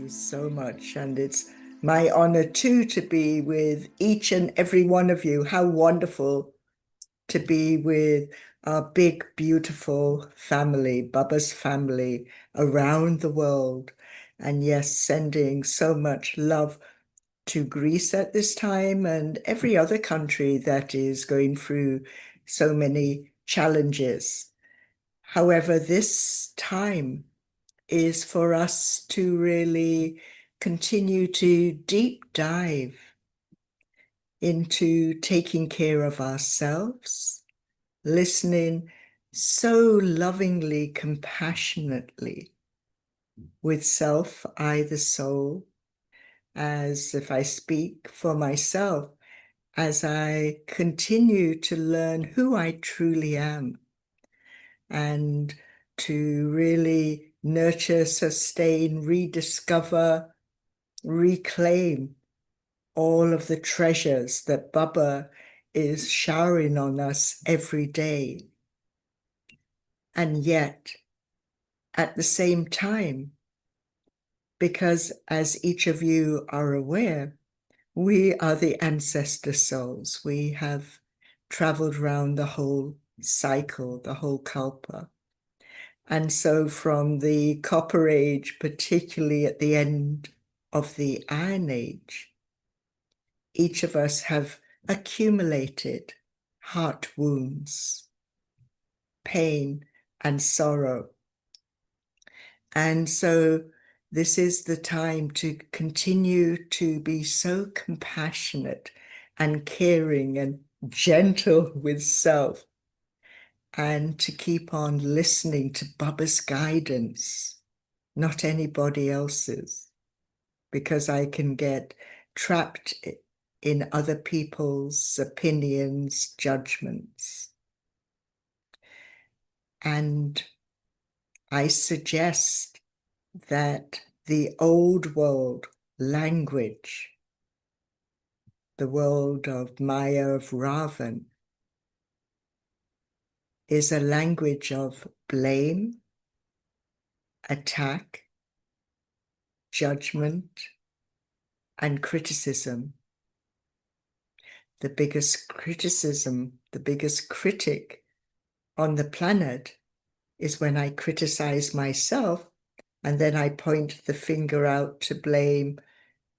you so much. And it's my honor too to be with each and every one of you. How wonderful to be with our big, beautiful family, Bubba's family around the world. And yes, sending so much love to Greece at this time and every other country that is going through so many challenges. However, this time is for us to really continue to deep dive into taking care of ourselves, listening so lovingly, compassionately with self, I, the soul, as if I speak for myself, as I continue to learn who I truly am and to really nurture, sustain, rediscover, reclaim all of the treasures that Baba is showering on us every day. And yet, at the same time, because as each of you are aware, we are the ancestor souls. We have traveled around the whole cycle, the whole kalpa. And so from the Copper Age, particularly at the end of the Iron Age, each of us have accumulated heart wounds, pain, and sorrow. And so this is the time to continue to be so compassionate and caring and gentle with self, and to keep on listening to Baba's guidance, not anybody else's, because I can get trapped in other people's opinions, judgments. And I suggest that the old world language, the world of Maya, of Ravan, is a language of blame, attack, judgment, and criticism. The biggest criticism, the biggest critic on the planet is when I criticize myself and then I point the finger out to blame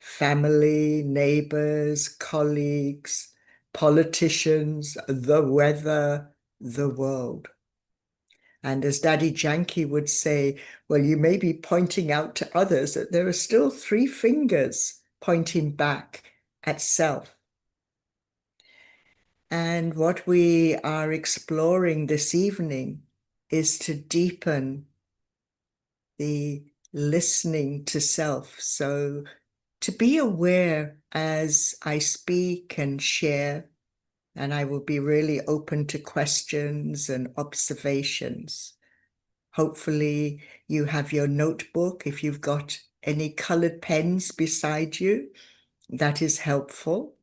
family, neighbors, colleagues, politicians, the weather, the world. And as Daddy Janki would say, well, you may be pointing out to others that there are still three fingers pointing back at self. And what we are exploring this evening is to deepen the listening to self. So to be aware as I speak and share, and I will be really open to questions and observations. Hopefully you have your notebook. If you've got any colored pens beside you, that is helpful.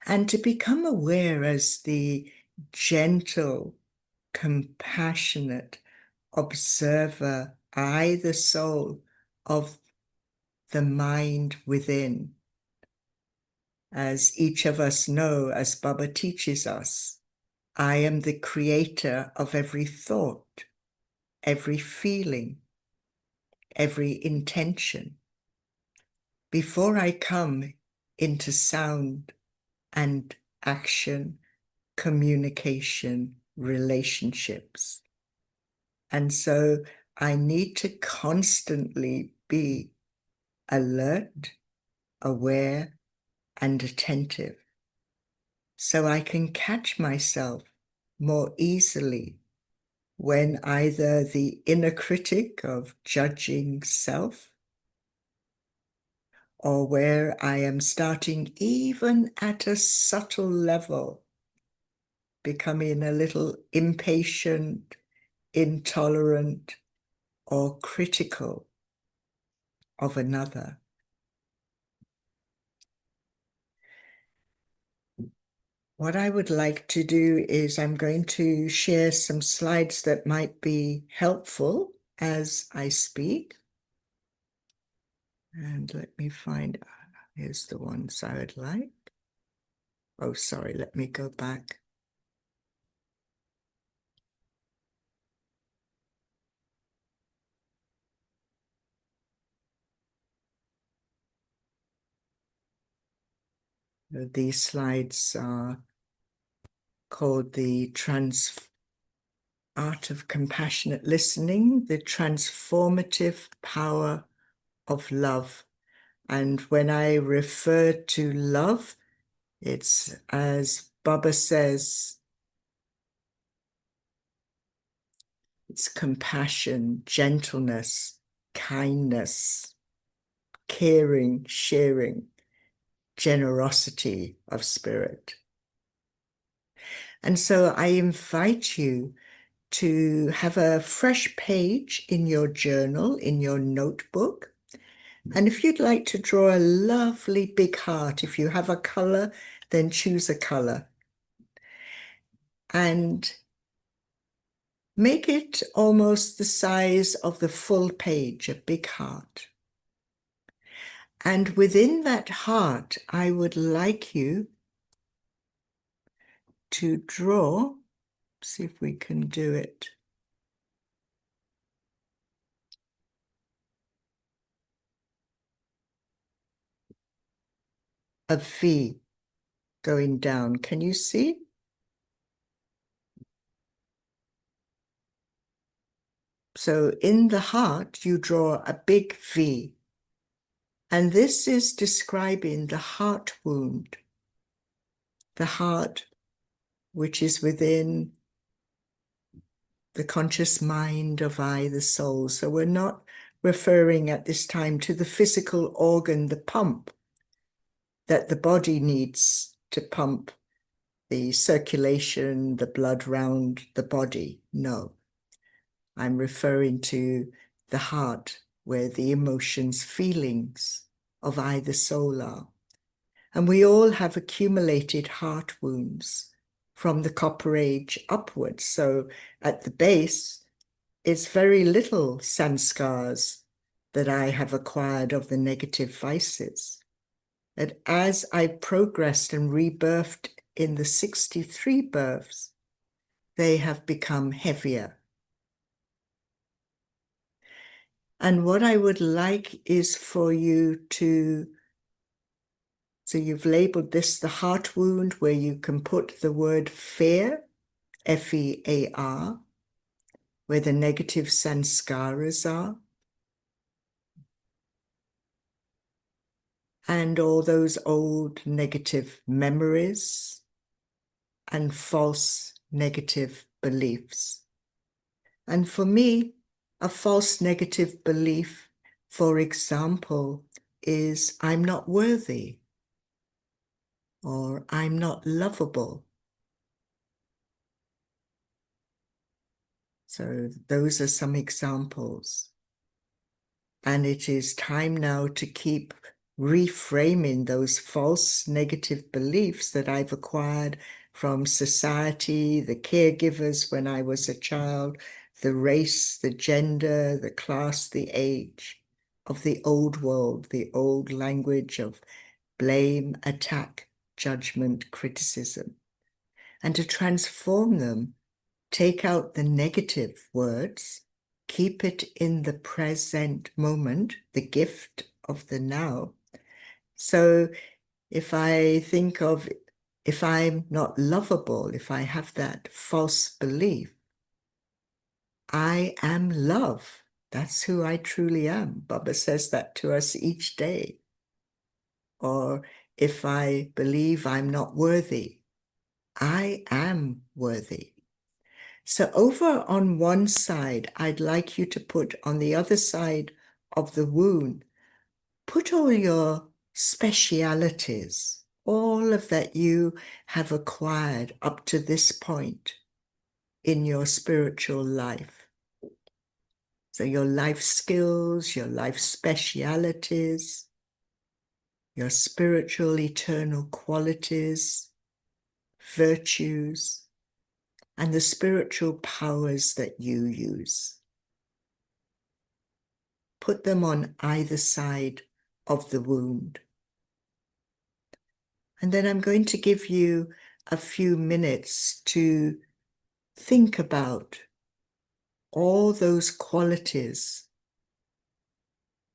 And to become aware as the gentle, compassionate observer, I, the soul, of the mind within. As each of us know, as Baba teaches us, I am the creator of every thought, every feeling, every intention. Before I come into sound and action, communication, relationships. And so I need to constantly be alert, aware, and attentive, so I can catch myself more easily when either the inner critic of judging self, or where I am starting even at a subtle level, becoming a little impatient, intolerant, or critical of another. What I would like to do is I'm going to share some slides that might be helpful as I speak. And let me find, here's the ones I would like. Oh, sorry, let me go back. These slides are called the Art of Compassionate Listening, the Transformative Power of Love. And when I refer to love, it's, as Baba says, it's compassion, gentleness, kindness, caring, sharing, generosity of spirit. And so I invite you to have a fresh page in your journal, in your notebook. And if you'd like to draw a lovely big heart, if you have a color, then choose a color. And make it almost the size of the full page, a big heart. And within that heart, I would like you to draw, see if we can do it, a V going down. Can you see? So in the heart, you draw a big V. And this is describing the heart wound, the heart which is within the conscious mind of I, the soul. So we're not referring at this time to the physical organ, the pump that the body needs to pump the circulation, the blood round the body. No, I'm referring to the heart where the emotions, feelings of I, the soul are. And we all have accumulated heart wounds from the Copper Age upwards. So at the base, it's very little sanskars that I have acquired of the negative vices. That as I progressed and rebirthed in the 63 births, they have become heavier. And what I would like is for you to, so you've labeled this the heart wound, where you can put the word fear, F-E-A-R, where the negative sanskaras are, and all those old negative memories and false negative beliefs. And for me, a false negative belief, for example, is I'm not worthy, or I'm not lovable. So those are some examples. And it is time now to keep reframing those false negative beliefs that I've acquired from society, the caregivers when I was a child, the race, the gender, the class, the age of the old world, the old language of blame, attack, judgment, criticism, and to transform them, take out the negative words, keep it in the present moment, the gift of the now. So if I think of, if I'm not lovable, if I have that false belief, I am love. That's who I truly am. Baba says that to us each day. Or if I believe I'm not worthy, I am worthy. So over on one side, I'd like you to put on the other side of the wound, put all your specialities, all of that you have acquired up to this point in your spiritual life. So your life skills, your life specialities, your spiritual eternal qualities, virtues, and the spiritual powers that you use. Put them on either side of the wound. And then I'm going to give you a few minutes to think about all those qualities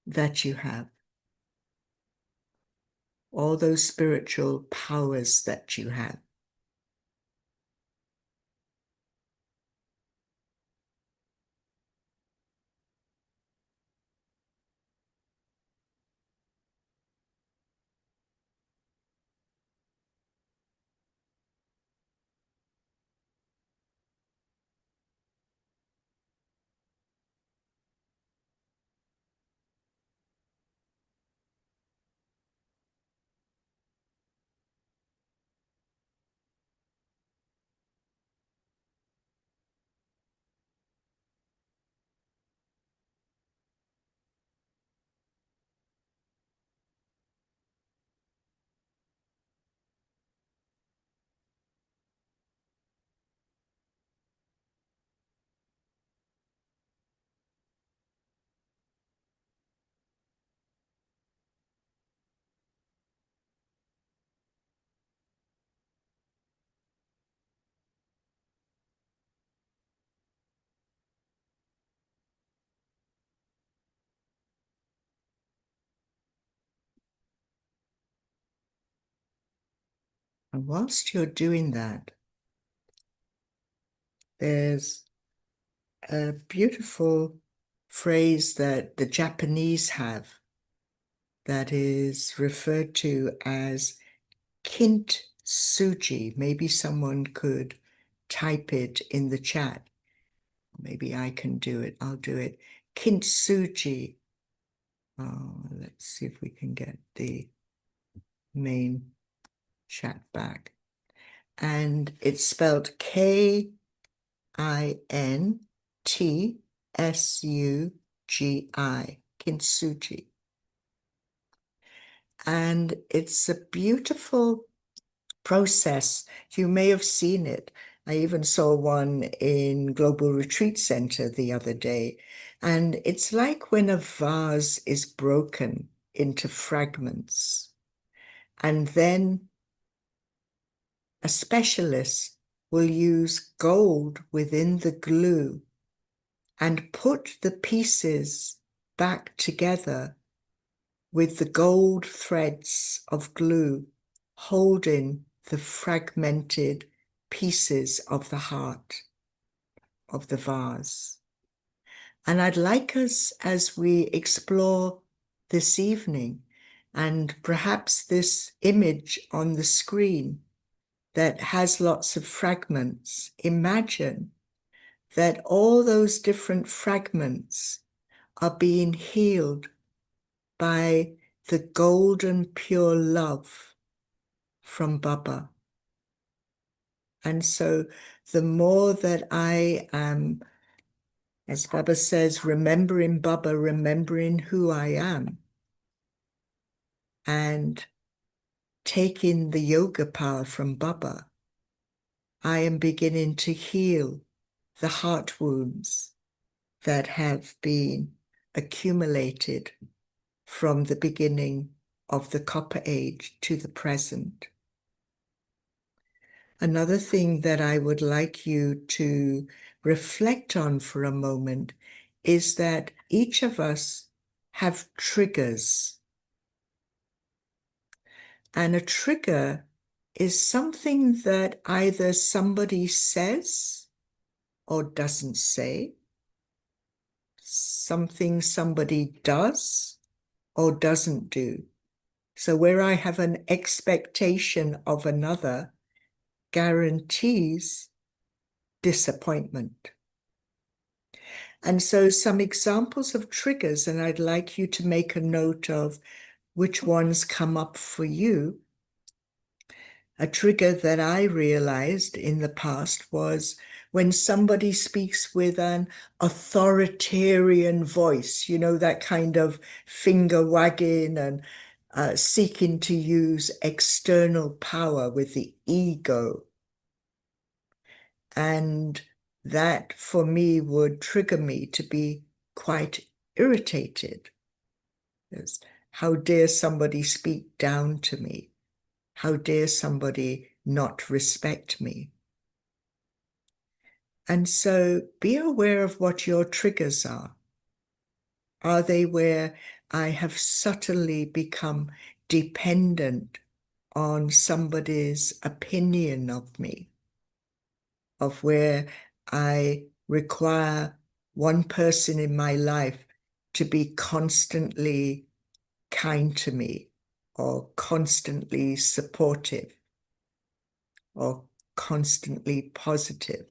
that you have, all those spiritual powers that you have. And whilst you're doing that, there's a beautiful phrase that the Japanese have that is referred to as kintsugi. Maybe someone could type it in the chat. Maybe I can do it. I'll do it. Kintsugi. Oh, let's see if we can get the main chat back. And it's spelled Kintsugi, kintsugi. And it's a beautiful process. You may have seen it. I even saw one in Global Retreat Center the other day. And it's like when a vase is broken into fragments. And then a specialist will use gold within the glue and put the pieces back together with the gold threads of glue holding the fragmented pieces of the heart of the vase. And I'd like us, as we explore this evening, and perhaps this image on the screen that has lots of fragments, imagine that all those different fragments are being healed by the golden pure love from Baba. And so the more that I am, as Baba says, remembering Baba, remembering who I am, and taking the yoga power from Baba, I am beginning to heal the heart wounds that have been accumulated from the beginning of the Copper Age to the present. Another thing that I would like you to reflect on for a moment is that each of us have triggers. And a trigger is something that either somebody says or doesn't say, something somebody does or doesn't do. So where I have an expectation of another guarantees disappointment. And so some examples of triggers, and I'd like you to make a note of which ones come up for you. A trigger that I realized in the past was when somebody speaks with an authoritarian voice, you know, that kind of finger wagging and seeking to use external power with the ego. And that for me would trigger me to be quite irritated. Yes. How dare somebody speak down to me? How dare somebody not respect me? And so be aware of what your triggers are. Are they where I have subtly become dependent on somebody's opinion of me, of where I require one person in my life to be constantly kind to me or constantly supportive or constantly positive?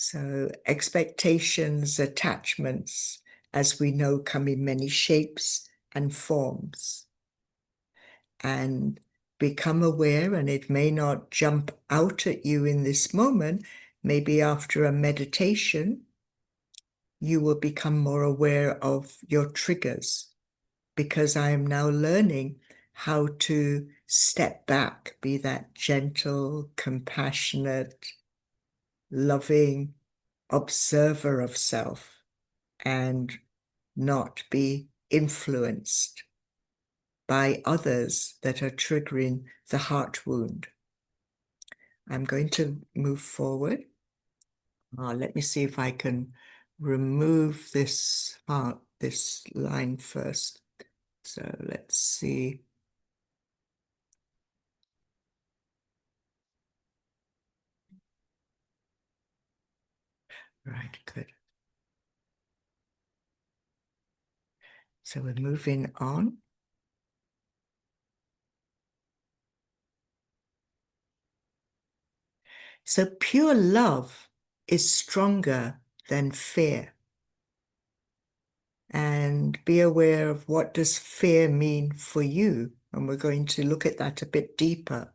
So expectations, attachments, as we know, come in many shapes and forms. And become aware, and it may not jump out at you in this moment. Maybe after a meditation, you will become more aware of your triggers, because I am now learning how to step back, be that gentle, compassionate, loving observer of self, and not be influenced by others that are triggering the heart wound. I'm going to move forward. Let me see if I can remove this part, this line first. So let's see. Right, good. So we're moving on. So pure love is stronger than fear. And be aware of, what does fear mean for you? And we're going to look at that a bit deeper.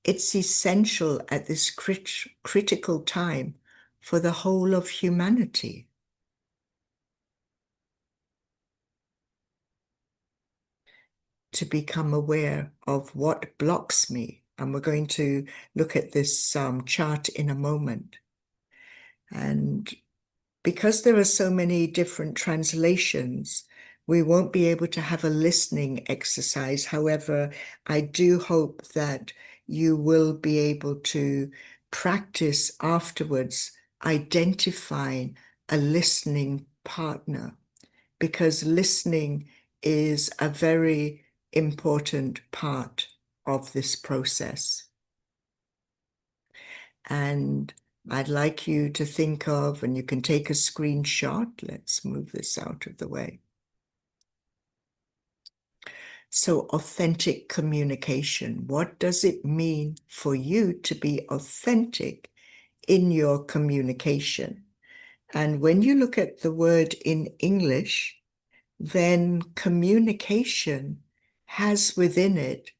It's essential at this critical time for the whole of humanity. To become aware of what blocks me. And we're going to look at this chart in a moment. And because there are so many different translations, we won't be able to have a listening exercise. However, I do hope that you will be able to practice afterwards identifying a listening partner, because listening is a very important part of this process. And I'd like you to think of, and you can take a screenshot. Let's move this out of the way. So authentic communication. What does it mean for you to be authentic in your communication? And when you look at the word in English, then communication has within it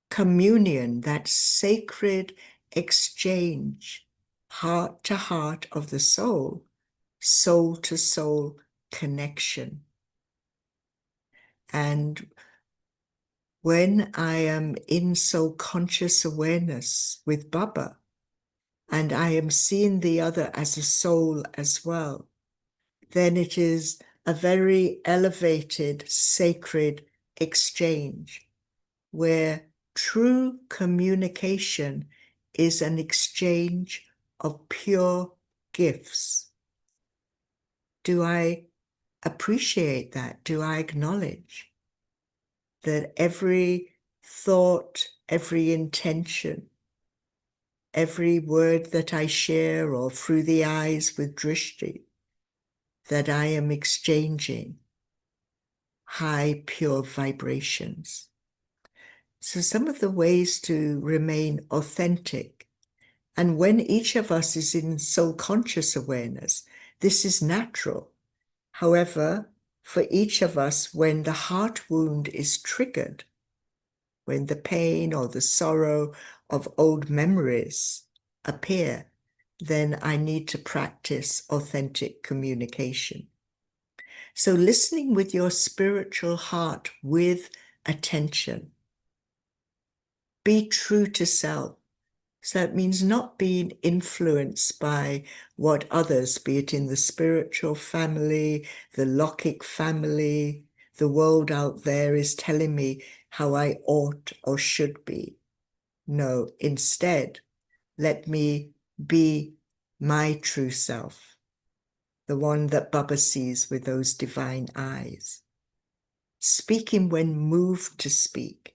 communion, that sacred exchange, heart to heart of the soul, soul to soul connection. And when I am in soul conscious awareness with Baba, and I am seeing the other as a soul as well, then it is a very elevated, sacred exchange where true communication is an exchange of pure gifts. Do I appreciate that? Do I acknowledge that every thought, every intention, every word that I share, or through the eyes with drishti, that I am exchanging high, pure vibrations? So some of the ways to remain authentic, and when each of us is in soul conscious awareness, this is natural. However, for each of us, when the heart wound is triggered, when the pain or the sorrow of old memories appear, then I need to practice authentic communication. So listening with your spiritual heart with attention. Be true to self. So that means not being influenced by what others, be it in the spiritual family, the Lokic family, the world out there is telling me how I ought or should be. No, instead, let me be my true self, the one that Baba sees with those divine eyes, speaking when moved to speak.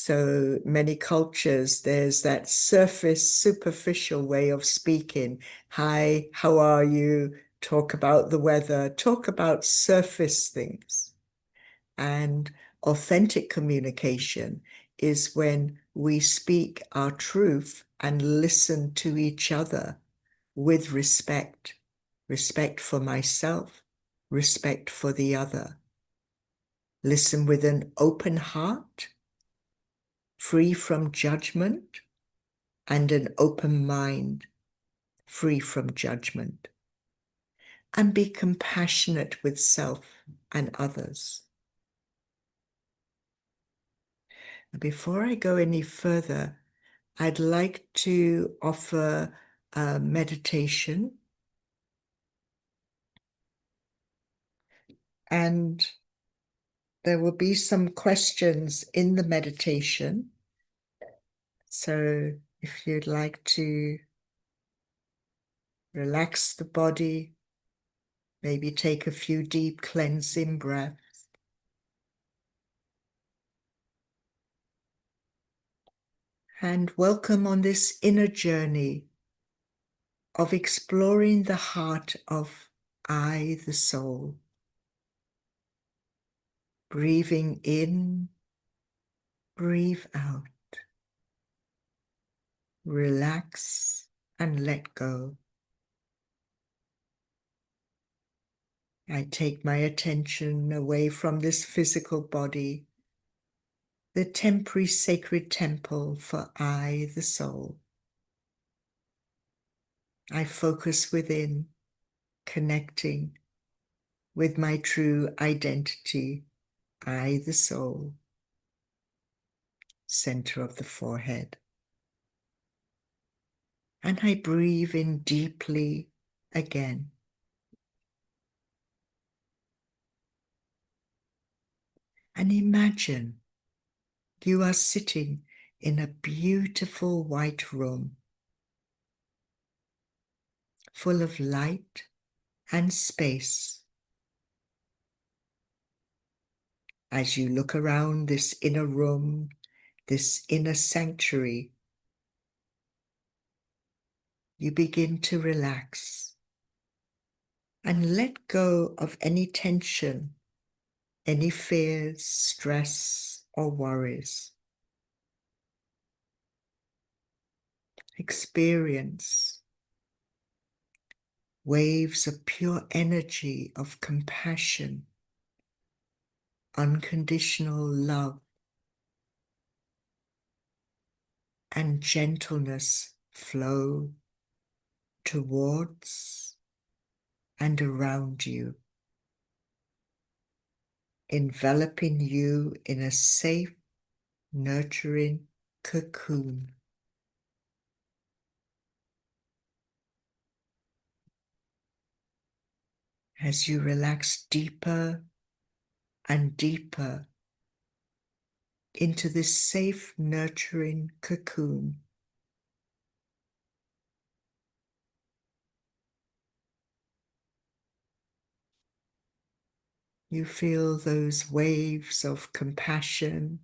So many cultures, there's that surface, superficial way of speaking. Hi, how are you? Talk about the weather, talk about surface things. And authentic communication is when we speak our truth and listen to each other with respect. Respect for myself, respect for the other. Listen with an open heart, free from judgment, and an open mind, free from judgment. And be compassionate with self and others. Before I go any further, I'd like to offer a meditation. And there will be some questions in the meditation. So if you'd like to relax the body, maybe take a few deep cleansing breaths. And welcome on this inner journey of exploring the heart of I, the soul. Breathing in, breathe out. Relax and let go. I take my attention away from this physical body, the temporary sacred temple for I, the soul. I focus within, connecting with my true identity, I, the soul, center of the forehead. And I breathe in deeply again. And imagine you are sitting in a beautiful white room full of light and space. As you look around this inner room, this inner sanctuary, you begin to relax and let go of any tension, any fears, stress, or worries. Experience waves of pure energy of compassion, unconditional love, and gentleness flow towards and around you, enveloping you in a safe, nurturing cocoon. As you relax deeper and deeper into this safe, nurturing cocoon, you feel those waves of compassion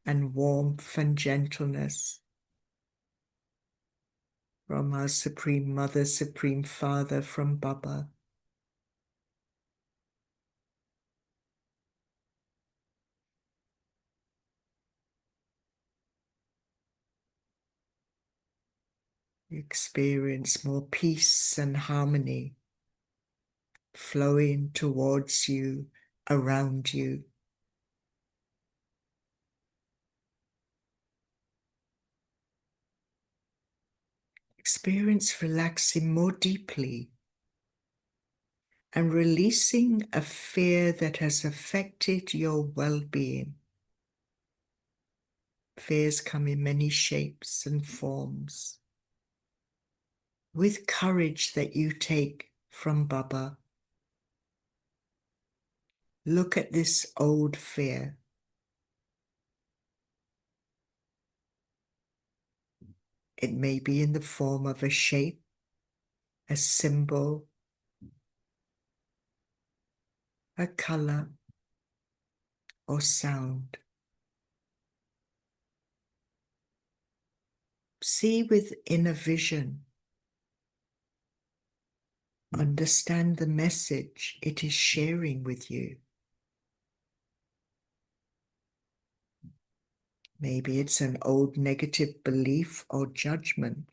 and warmth and gentleness from our Supreme Mother, Supreme Father, from Baba. You experience more peace and harmony flowing towards you, around you. Experience relaxing more deeply and releasing a fear that has affected your well-being. Fears come in many shapes and forms. With courage that you take from Baba, look at this old fear. It may be in the form of a shape, a symbol, a color, or sound. See with inner vision. Understand the message it is sharing with you. Maybe it's an old negative belief or judgment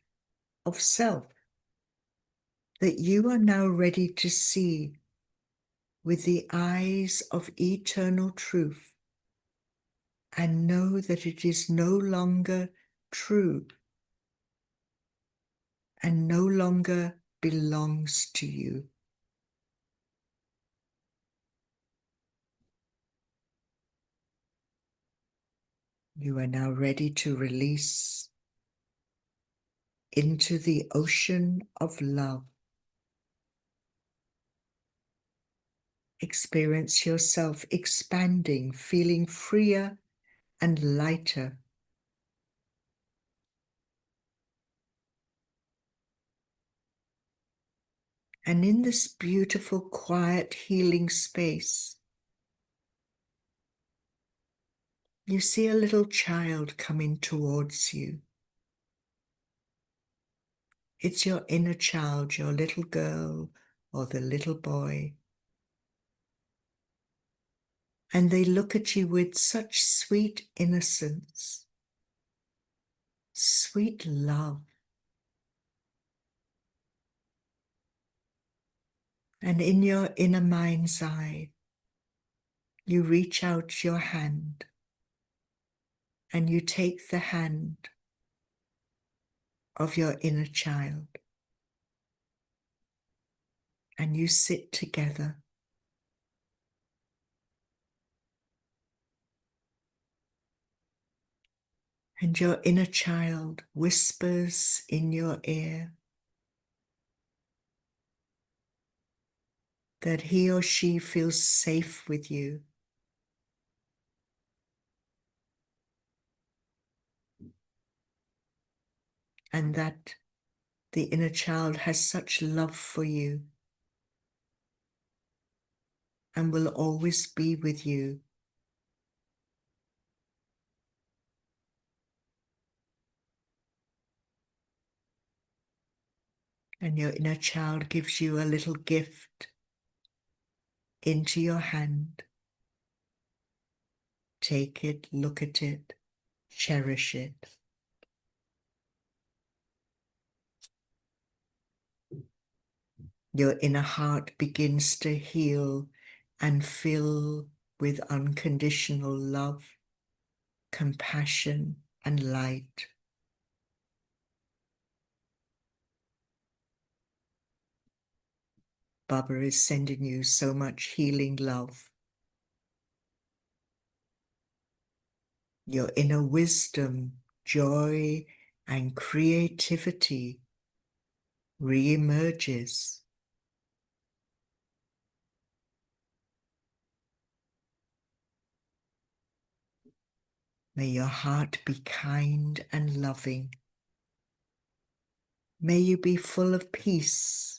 of self that you are now ready to see with the eyes of eternal truth and know that it is no longer true and no longer belongs to you. You are now ready to release into the ocean of love. Experience yourself expanding, feeling freer and lighter. And in this beautiful, quiet, healing space, you see a little child coming towards you. It's your inner child, your little girl or the little boy. And they look at you with such sweet innocence, sweet love. And in your inner mind's eye, you reach out your hand and you take the hand of your inner child and you sit together. And your inner child whispers in your ear that he or she feels safe with you. And that the inner child has such love for you and will always be with you. And your inner child gives you a little gift into your hand. Take it, look at it, cherish it. Your inner heart begins to heal and fill with unconditional love, compassion, and light. Baba is sending you so much healing love. Your inner wisdom, joy, and creativity re-emerges. May your heart be kind and loving. May you be full of peace.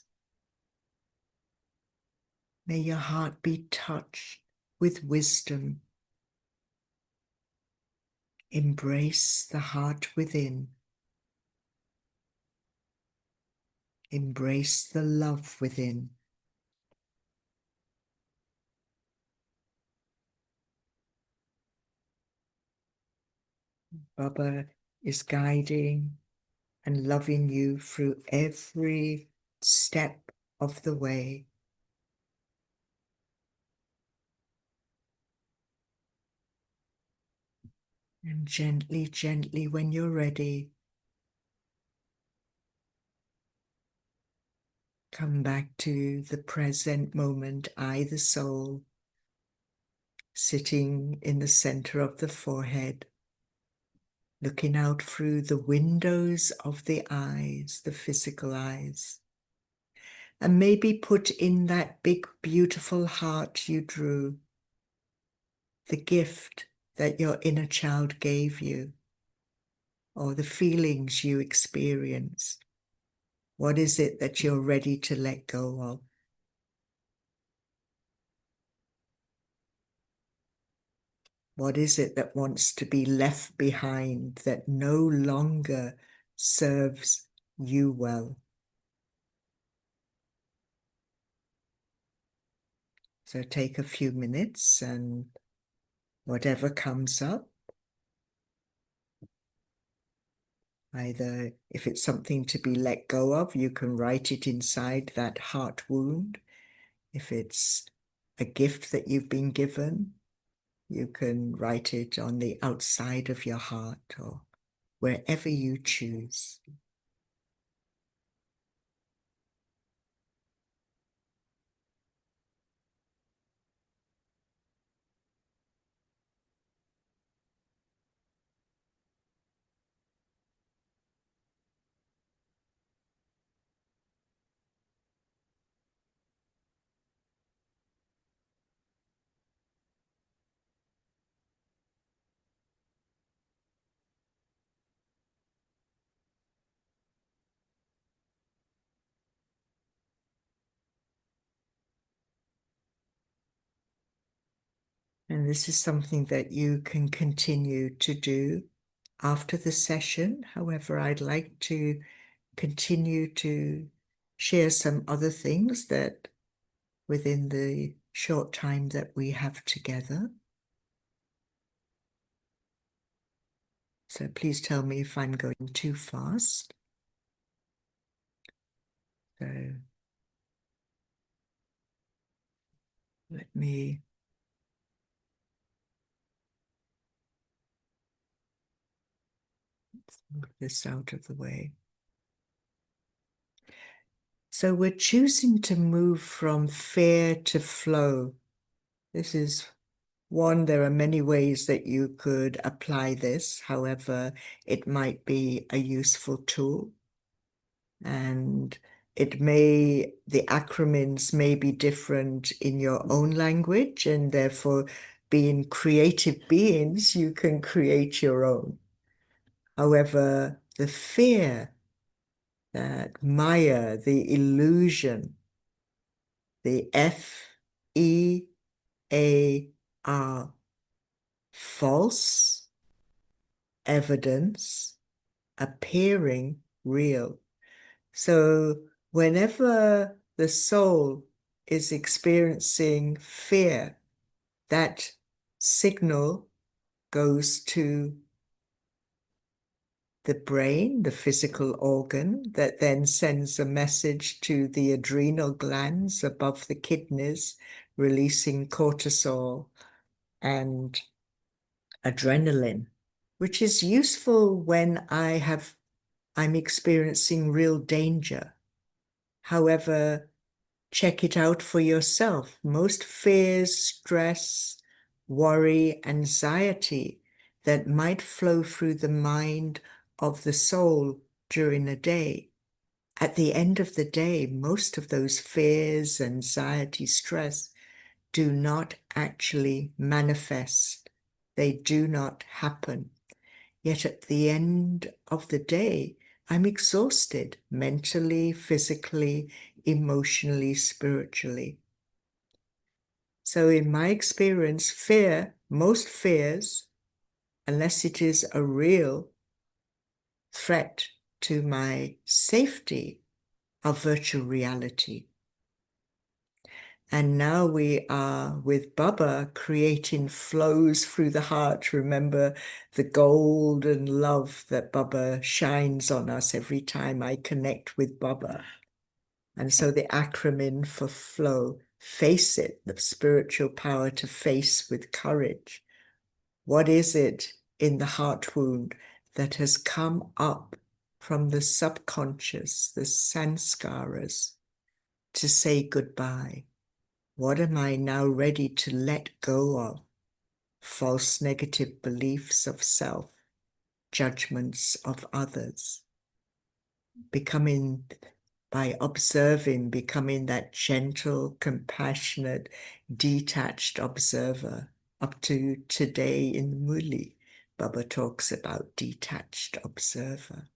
May your heart be touched with wisdom. Embrace the heart within. Embrace the love within. Baba is guiding and loving you through every step of the way. And gently, gently, when you're ready, come back to the present moment, I, the soul, sitting in the center of the forehead. looking out through the windows of the eyes, the physical eyes, and maybe put in that big, beautiful heart you drew, the gift that your inner child gave you, or the feelings you experienced. What is it that you're ready to let go of? What is it that wants to be left behind, that no longer serves you well? So take a few minutes, and whatever comes up, either if it's something to be let go of, you can write it inside that heart wound. If it's a gift that you've been given, you can write it on the outside of your heart or wherever you choose. And this is something that you can continue to do after the session. However, I'd like to continue to share some other things that within the short time that we have together. So please tell me if I'm going too fast. So let me move this out of the way. So we're choosing to move from fear to flow. This is one, there are many ways that you could apply this. However, it might be a useful tool. And the acronyms may be different in your own language, and therefore, being creative beings, you can create your own. However, the fear, that Maya, the illusion, the FEAR, false evidence appearing real. So whenever the soul is experiencing fear, that signal goes to the brain, the physical organ, that then sends a message to the adrenal glands above the kidneys, releasing cortisol and adrenaline, which is useful when I'm experiencing real danger. However, check it out for yourself. Most fears, stress, worry, anxiety that might flow through the mind of the soul during a day. At the end of the day, most of those fears, anxiety, stress do not actually manifest. They do not happen. Yet at the end of the day, I'm exhausted mentally, physically, emotionally, spiritually. So in my experience, most fears, unless it is a real threat to my safety, are virtual reality. And now we are with Baba creating flows through the heart. Remember the golden love that Baba shines on us every time I connect with Baba. And so the acronym for flow, face it, the spiritual power to face with courage. What is it in the heart wound that has come up from the subconscious, the sanskaras, to say goodbye? What am I now ready to let go of? False negative beliefs of self, judgments of others. By observing, becoming that gentle, compassionate, detached observer. Up to today in Muli, Baba talks about detached observer.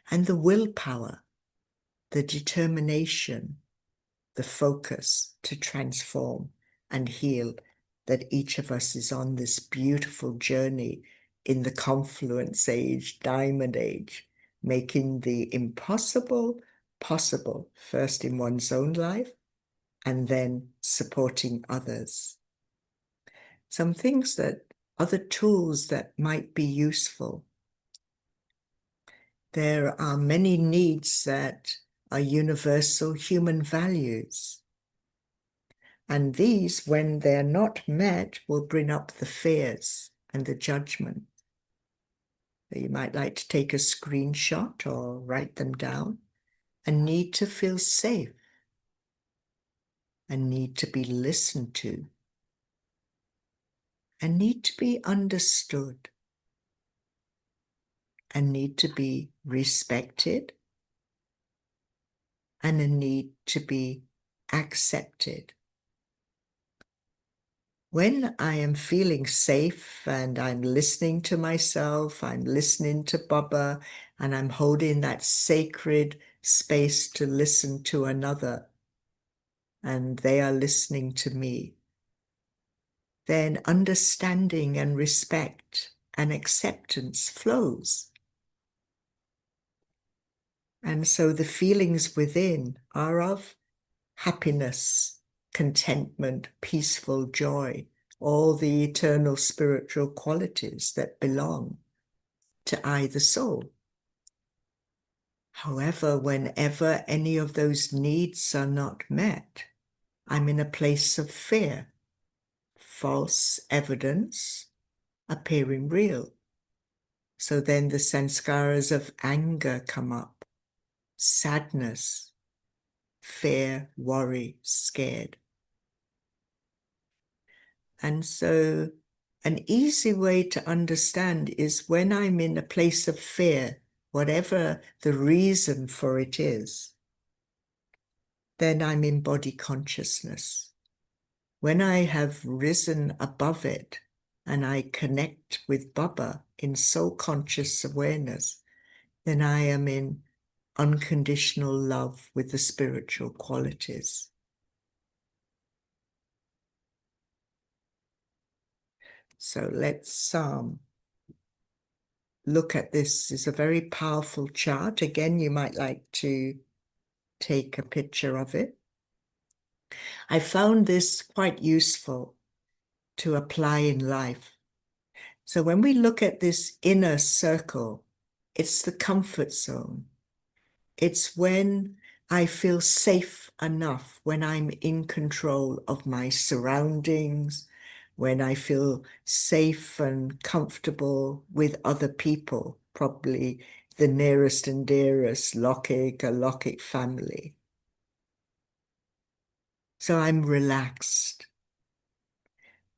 And the willpower, the determination, the focus to transform and heal, that each of us is on this beautiful journey in the confluence age, diamond age, making the impossible possible, first in one's own life and then supporting others. Some things other tools that might be useful. There are many needs that are universal human values. And these, when they're not met, will bring up the fears and the judgment. So you might like to take a screenshot or write them down. A need to feel safe. A need to be listened to. A need to be understood. A need to be respected. And a need to be accepted. When I am feeling safe and I'm listening to myself, I'm listening to Baba, and I'm holding that sacred space to listen to another, and they are listening to me, then understanding and respect and acceptance flows. And so the feelings within are of happiness, contentment, peaceful joy, all the eternal spiritual qualities that belong to I, the soul. However, whenever any of those needs are not met, I'm in a place of fear, false evidence appearing real. So then the sanskaras of anger come up, sadness, fear, worry, scared. And so an easy way to understand is when I'm in a place of fear, whatever the reason for it is, then I'm in body consciousness. When I have risen above it and I connect with Baba in soul conscious awareness, then I am in unconditional love with the spiritual qualities. So let's look at this. It's a very powerful chart. Again, you might like to take a picture of it. I found this quite useful to apply in life. So when we look at this inner circle, it's the comfort zone. It's when I feel safe enough, when I'm in control of my surroundings, when I feel safe and comfortable with other people, probably the nearest and dearest Lokic, a Lokic family. So I'm relaxed.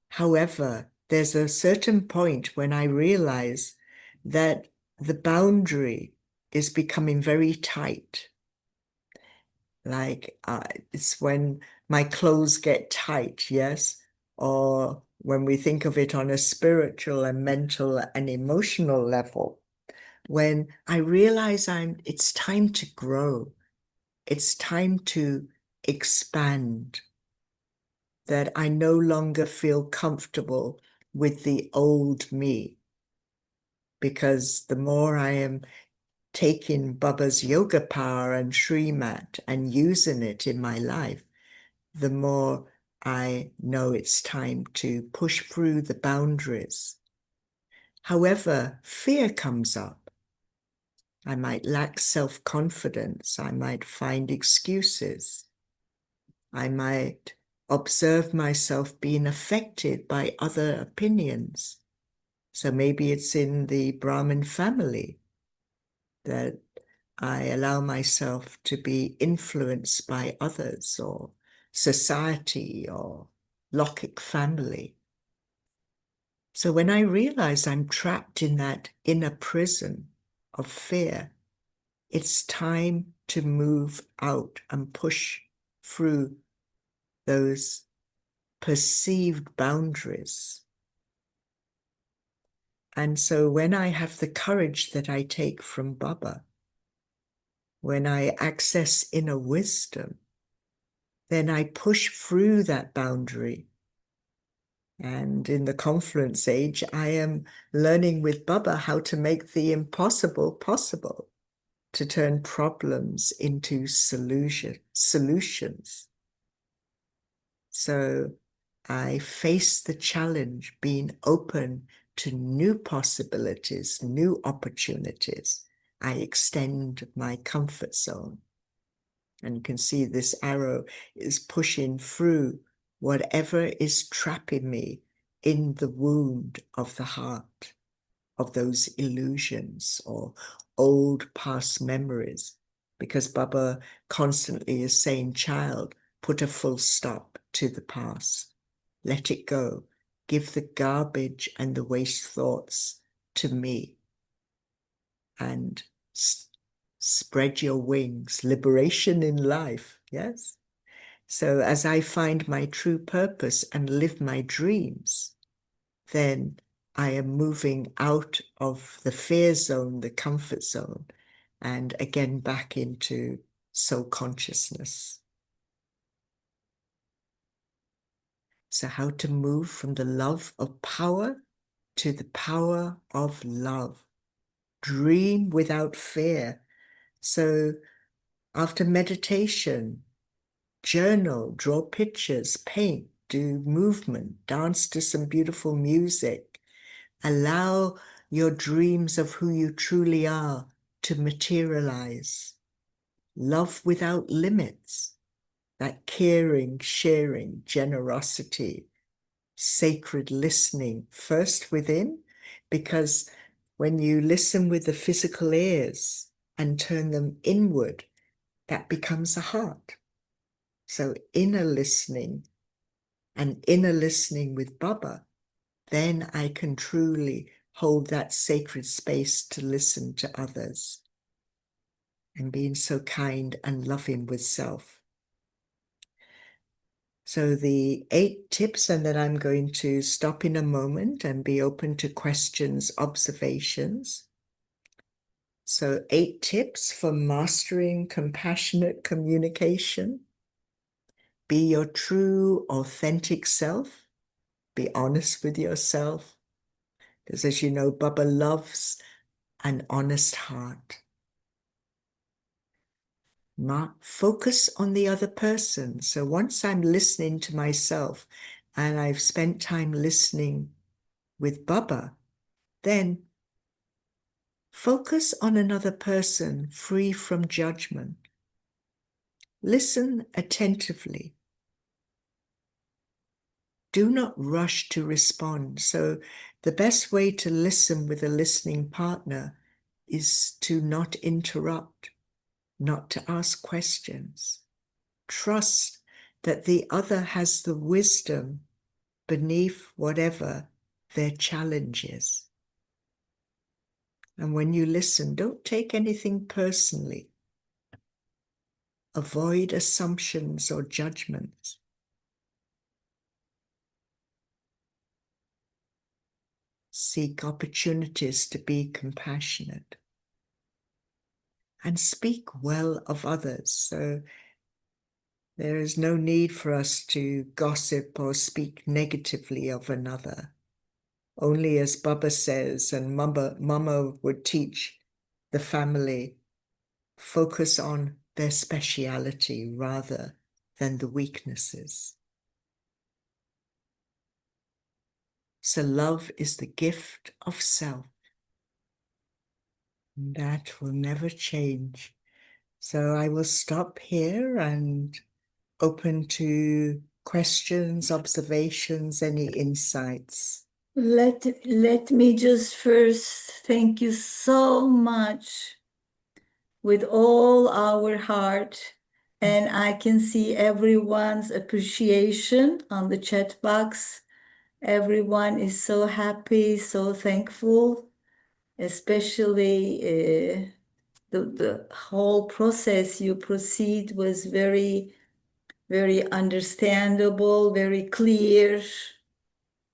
However, there's a certain point when I realize that the boundary is becoming very tight. Like it's when my clothes get tight, yes? Or when we think of it on a spiritual and mental and emotional level, when I realize it's time to grow, it's time to expand, that I no longer feel comfortable with the old me. Because the more I am taking Baba's yoga power and Sri Mat and using it in my life, the more I know it's time to push through the boundaries. However, fear comes up. I might lack self-confidence. I might find excuses. I might observe myself being affected by other opinions. So maybe it's in the Brahmin family that I allow myself to be influenced by others or society or Lokic family. So when I realize I'm trapped in that inner prison of fear, it's time to move out and push through those perceived boundaries. And so when I have the courage that I take from Baba, when I access inner wisdom, then I push through that boundary. And in the confluence age, I am learning with Baba how to make the impossible possible, to turn problems into solutions. So I face the challenge, being open to new possibilities, new opportunities. I extend my comfort zone. And you can see this arrow is pushing through whatever is trapping me in the wound of the heart, of those illusions or old past memories. Because Baba constantly is saying, child, put a full stop to the past. Let it go. Give the garbage and the waste thoughts to me. And spread your wings. Liberation in life, yes? So as I find my true purpose and live my dreams, then I am moving out of the fear zone, the comfort zone, and again back into soul consciousness. So how to move from the love of power to the power of love. Dream without fear. So after meditation, journal, draw pictures, paint, do movement, dance to some beautiful music. Allow your dreams of who you truly are to materialize. Love without limits, that caring, sharing, generosity, sacred listening, first within, because when you listen with the physical ears and turn them inward, that becomes a heart. So inner listening and inner listening with Baba, then I can truly hold that sacred space to listen to others and being so kind and loving with self. So the 8 tips, and then I'm going to stop in a moment and be open to questions, observations. So 8 tips for mastering compassionate communication. Be your true, authentic self. Be honest with yourself. Because as you know, Baba loves an honest heart. Not focus on the other person. So once I'm listening to myself and I've spent time listening with Baba, then focus on another person free from judgment. Listen attentively. Do not rush to respond. So the best way to listen with a listening partner is to not interrupt, not to ask questions. Trust that the other has the wisdom beneath whatever their challenge is. And when you listen, don't take anything personally. Avoid assumptions or judgments. Seek opportunities to be compassionate. And speak well of others. So there is no need for us to gossip or speak negatively of another. Only as Baba says, and Mama would teach the family, focus on their speciality rather than the weaknesses. So love is the gift of self. That will never change. So I will stop here and open to questions, observations, any insights. Let me just first thank you so much with all our heart. And I can see everyone's appreciation on the chat box. Everyone is so happy, so thankful, especially the whole process you proceed was very, very understandable, very clear.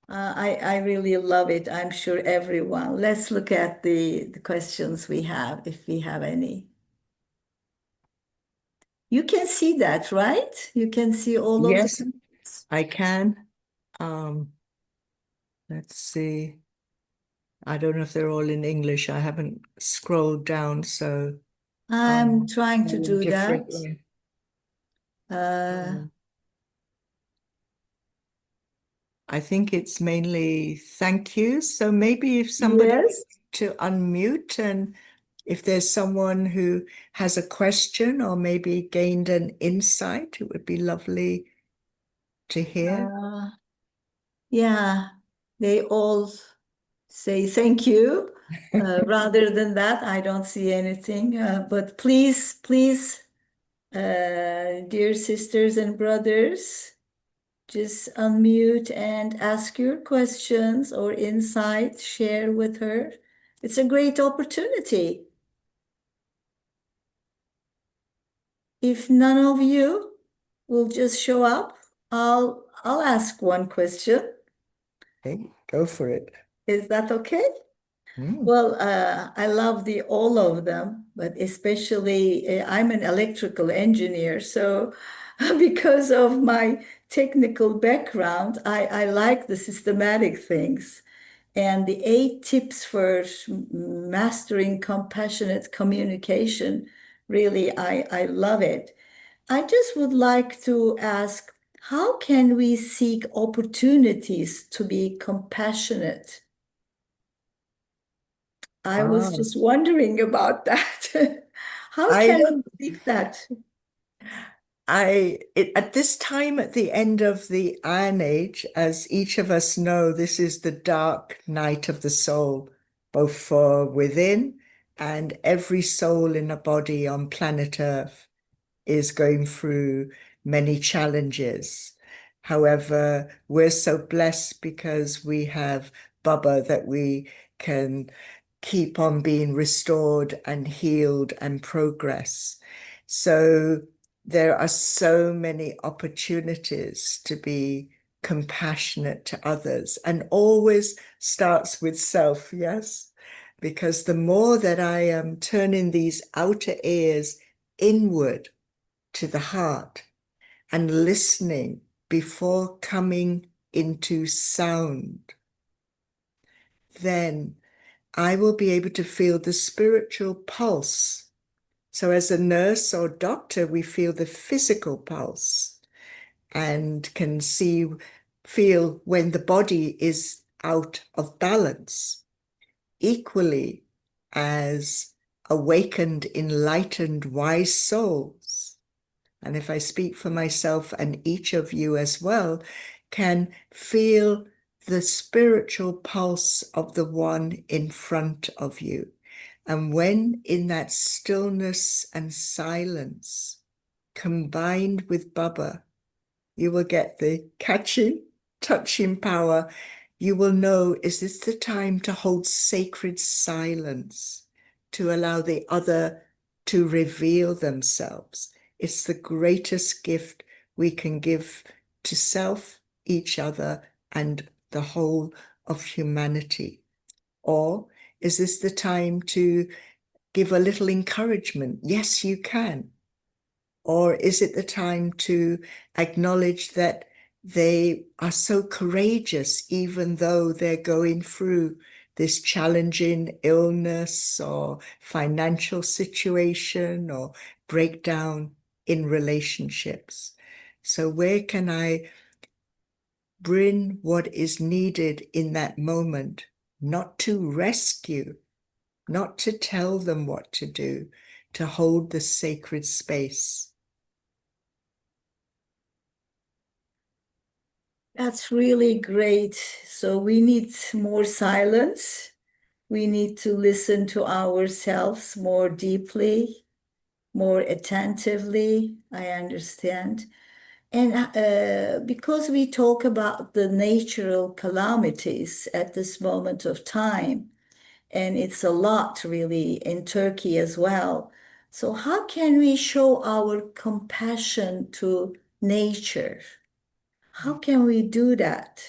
I really love it. I'm sure everyone. Let's look at the questions we have, if we have any. You can see that, right? You can see all of the Yes, questions. I can. Um, let's see. I don't know if they're all in English. I haven't scrolled down, so I'm trying to they're in do different. that. Uh, Um, I think it's mainly thank you. So maybe if somebody would yes. like to unmute, and if there's someone who has a question or maybe gained an insight, it would be lovely to hear. Uh, yeah, they all say thank you. Rather than that, I don't see anything. But please, please, dear sisters and brothers, just unmute and ask your questions or insights, share with her. It's a great opportunity. If none of you will just show up, I'll ask one question. Okay, go for it. Is that okay? Mm. Well, I love the all of them, but especially I'm an electrical engineer, so because of my technical background, I like the systematic things. And the 8 tips for mastering compassionate communication, really, I love it. I just would like to ask, how can we seek opportunities to be compassionate? I was Ah, just wondering about that. How I can don't. we seek that? At this time at the end of the Iron Age, as each of us know, this is the dark night of the soul, both for within and every soul in a body on planet Earth is going through many challenges. However, we're so blessed because we have Baba that we can keep on being restored and healed and progress. So there are so many opportunities to be compassionate to others, and always starts with self, yes? Because the more that I am turning these outer ears inward to the heart and listening before coming into sound, then I will be able to feel the spiritual pulse. So, as a nurse or doctor, we feel the physical pulse and can feel when the body is out of balance. Equally, as awakened, enlightened, wise souls, and if I speak for myself and each of you as well, can feel the spiritual pulse of the one in front of you. And when in that stillness and silence, combined with Baba, you will get the catching, touching power. You will know, is this the time to hold sacred silence, to allow the other to reveal themselves? It's the greatest gift we can give to self, each other, and the whole of humanity. Or is this the time to give a little encouragement? Yes, you can. Or is it the time to acknowledge that they are so courageous, even though they're going through this challenging illness or financial situation or breakdown in relationships? So, where can I bring what is needed in that moment, not to rescue, not to tell them what to do, to hold the sacred space? That's really great. So we need more silence. We need to listen to ourselves more deeply, more attentively. I understand. And because we talk about the natural calamities at this moment of time, and it's a lot really in Turkey as well. So, how can we show our compassion to nature? How can we do that?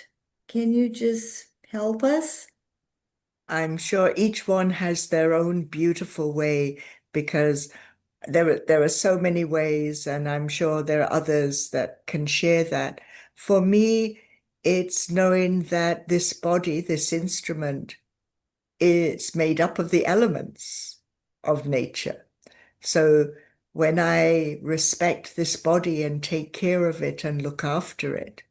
Can you just help us? I'm sure each one has their own beautiful way because there are so many ways, and I'm sure there are others that can share that. For me, it's knowing that this body, this instrument, is made up of the elements of nature. So when I respect this body and take care of it and look after it,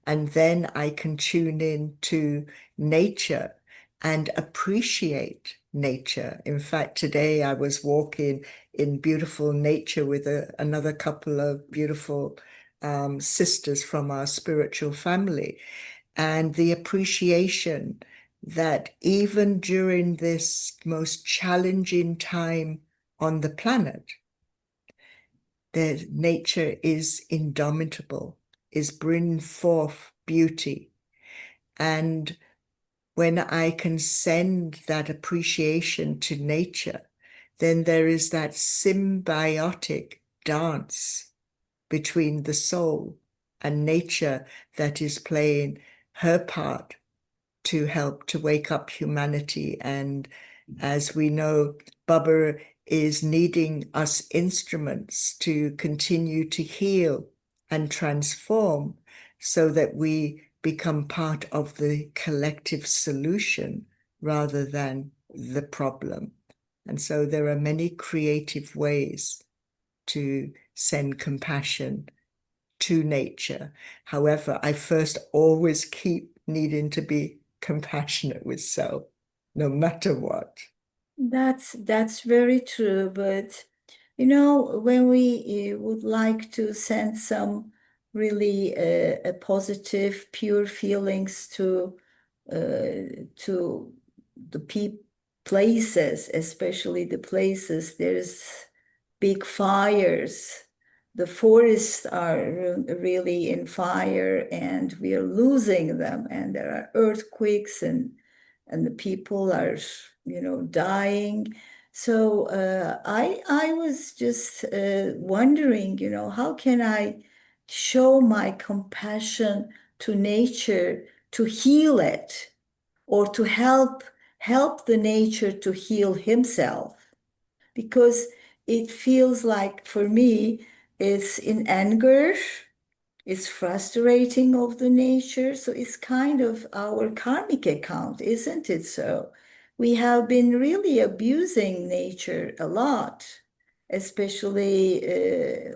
and then I can tune in to nature and appreciate nature. In fact, today I was walking in beautiful nature with another couple of beautiful sisters from our spiritual family, and the appreciation that even during this most challenging time on the planet, that nature is indomitable, is bringing forth beauty. And when I can send that appreciation to nature, then there is that symbiotic dance between the soul and nature that is playing her part to help to wake up humanity. And as we know, Baba is needing us instruments to continue to heal and transform so that we become part of the collective solution rather than the problem. And so there are many creative ways to send compassion to nature. However, I first always keep needing to be compassionate with self, no matter what. That's very true, but when we would like to send some really a positive, pure feelings to the places, especially the places there's big fires. The forests are really in fire, and we are losing them, and there are earthquakes, and the people are, dying. So I was just wondering, how can I show my compassion to nature to heal it, or to help the nature to heal himself? Because it feels like for me it's in anger, it's frustrating of the nature. So it's kind of our karmic account, isn't it? So we have been really abusing nature a lot, especially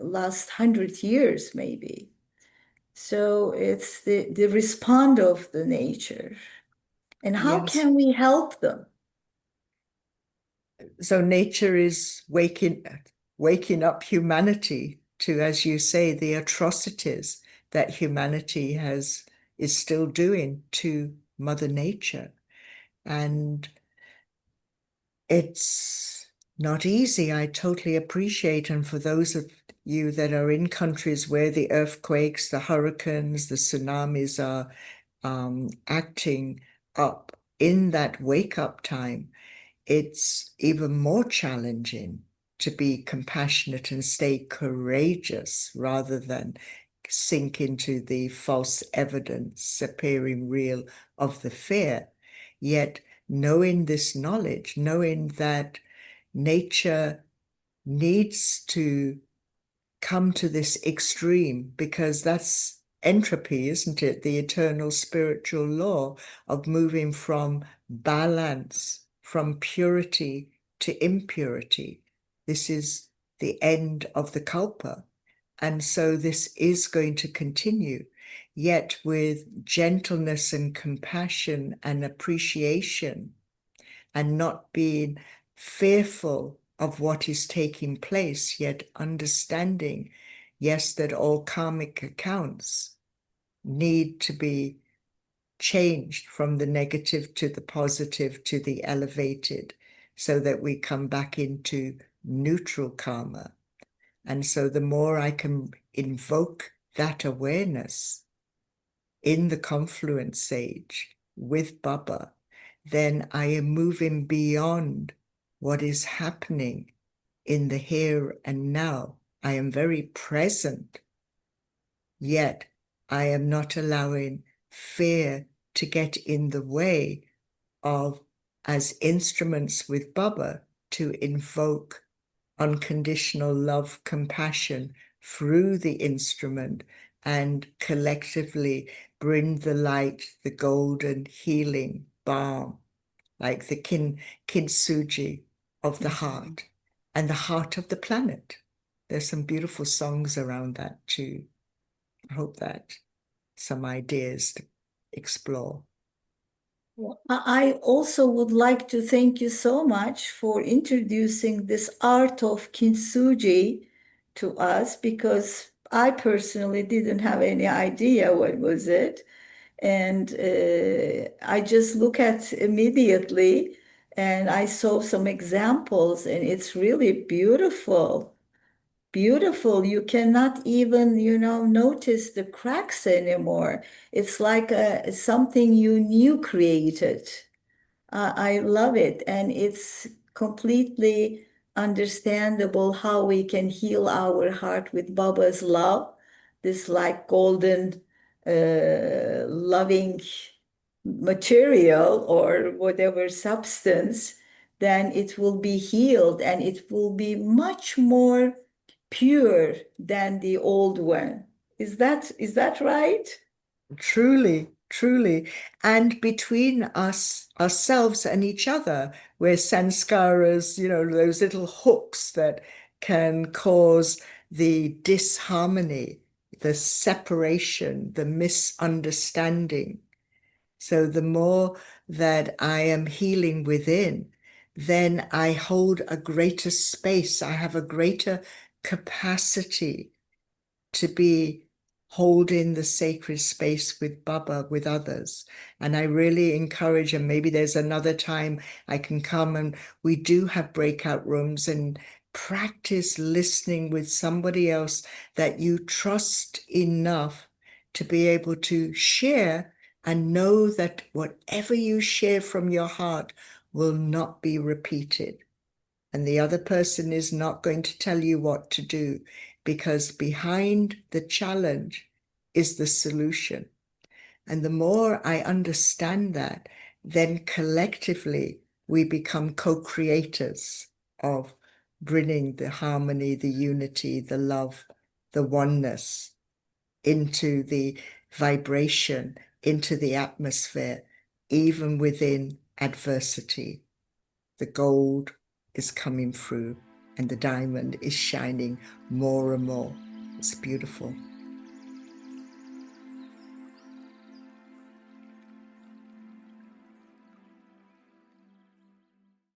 last 100 years maybe. So it's the respond of the nature. And how Yes. can we help them? So nature is waking up humanity to, as you say, the atrocities that humanity is still doing to Mother Nature. And it's not easy. I totally appreciate. And for those of you that are in countries where the earthquakes, the hurricanes, the tsunamis are acting up in that wake up time, it's even more challenging to be compassionate and stay courageous rather than sink into the false evidence appearing real of the fear. Yet, knowing this knowledge, knowing that nature needs to come to this extreme because that's entropy, isn't it? The eternal spiritual law of moving from balance, from purity to impurity. This is the end of the kalpa. And so this is going to continue, yet with gentleness and compassion and appreciation, and not being fearful of what is taking place, yet understanding, yes, that all karmic accounts need to be changed from the negative to the positive to the elevated, so that we come back into neutral karma. And so the more I can invoke that awareness in the confluence stage with Baba, then I am moving beyond what is happening in the here and now. I am very present, yet I am not allowing fear to get in the way of, as instruments with Baba, to invoke unconditional love, compassion through the instrument and collectively bring the light, the golden healing balm, like the kintsugi of the heart and the heart of the planet. There's some beautiful songs around that too. I hope that some ideas to explore. I also would like to thank you so much for introducing this art of kintsugi to us because I personally didn't have any idea what was it. And I just look at immediately and I saw some examples and it's really beautiful. Beautiful. You cannot even, notice the cracks anymore. It's like something you new created. I love it. And it's completely understandable how we can heal our heart with Baba's love, this like golden, loving material or whatever substance, then it will be healed and it will be much more pure than the old one. Is that right? Truly, truly. And between us, ourselves and each other, we're sanskaras, those little hooks that can cause the disharmony, the separation, the misunderstanding. So the more that I am healing within, then I hold a greater space. I have a greater capacity to be holding the sacred space with Baba, with others. And I really encourage, and maybe there's another time I can come and we do have breakout rooms and practice listening with somebody else that you trust enough to be able to share and know that whatever you share from your heart will not be repeated. And the other person is not going to tell you what to do because behind the challenge is the solution. And the more I understand that, then collectively we become co-creators of bringing the harmony, the unity, the love, the oneness into the vibration, into the atmosphere, even within adversity. The gold is coming through and the diamond is shining more and more. It's beautiful.